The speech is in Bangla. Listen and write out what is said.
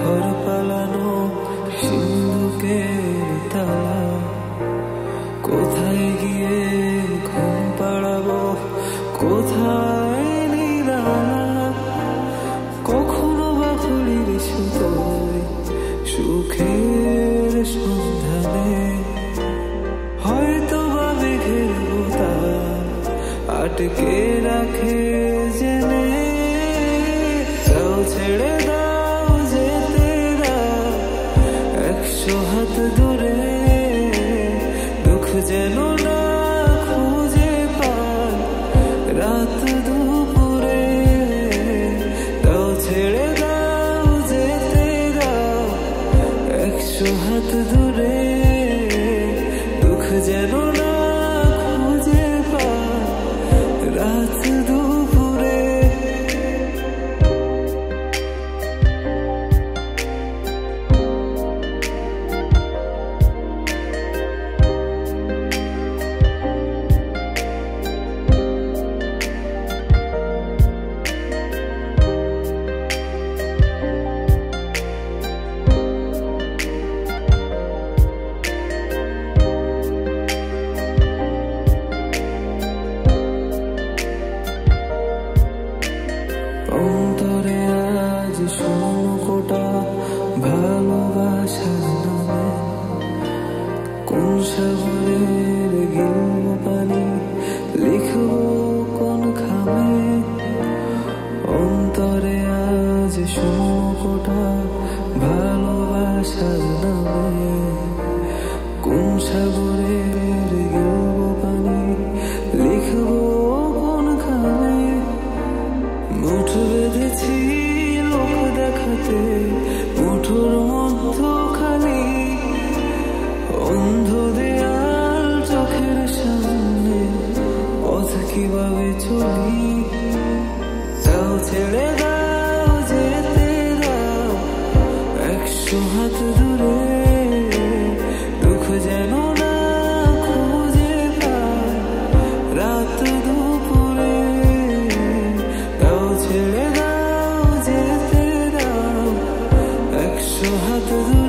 ঘর পালানো সিন্ধুকের তালা, কোথায় গিয়ে ঘুম পাড়াবো, কোথায় নিরালা, কখনো বা ঘড়ির সুতোয় সুখের সন্ধানে, হয়তো বা মেঘের বোতাম আটকে রাখে জেনে। দাও ছেড়ে দাও যেতে দাও 100 হাত দূরে, দুঃখ যেন না খুঁজে পায় রাত দুপুরে। দাও ছেড়ে দাও যেতে দাও 100 হাত দূরে, দুঃখ যেন না খুঁজে পায় রাত দুপুরে। অন্তরে আজ শোনকোটা ভালোবাসার নামে, কোন সাগরের গিলব পানি লিখব কোন খামে। অন্তরে আজ শোনকোটা ভালোবাসার নামে, কোন সাগরের গিলব পানি লিখব কোন খামে। মুঠো বেঁধেছি লোক দেখাতে, মুঠোর মধ্য খালি, অন্ধ দেয়াল চোখের সামনে, পথ কিভাবে চলি। দাও ছেড়ে দাও যেতে দাও 100 হাত দূরে, দুঃখ যেন না খুঁজে পায় রাত দুপুরে। দাও ছেড়ে দাও যেতে দাও 100 হাত দূরে।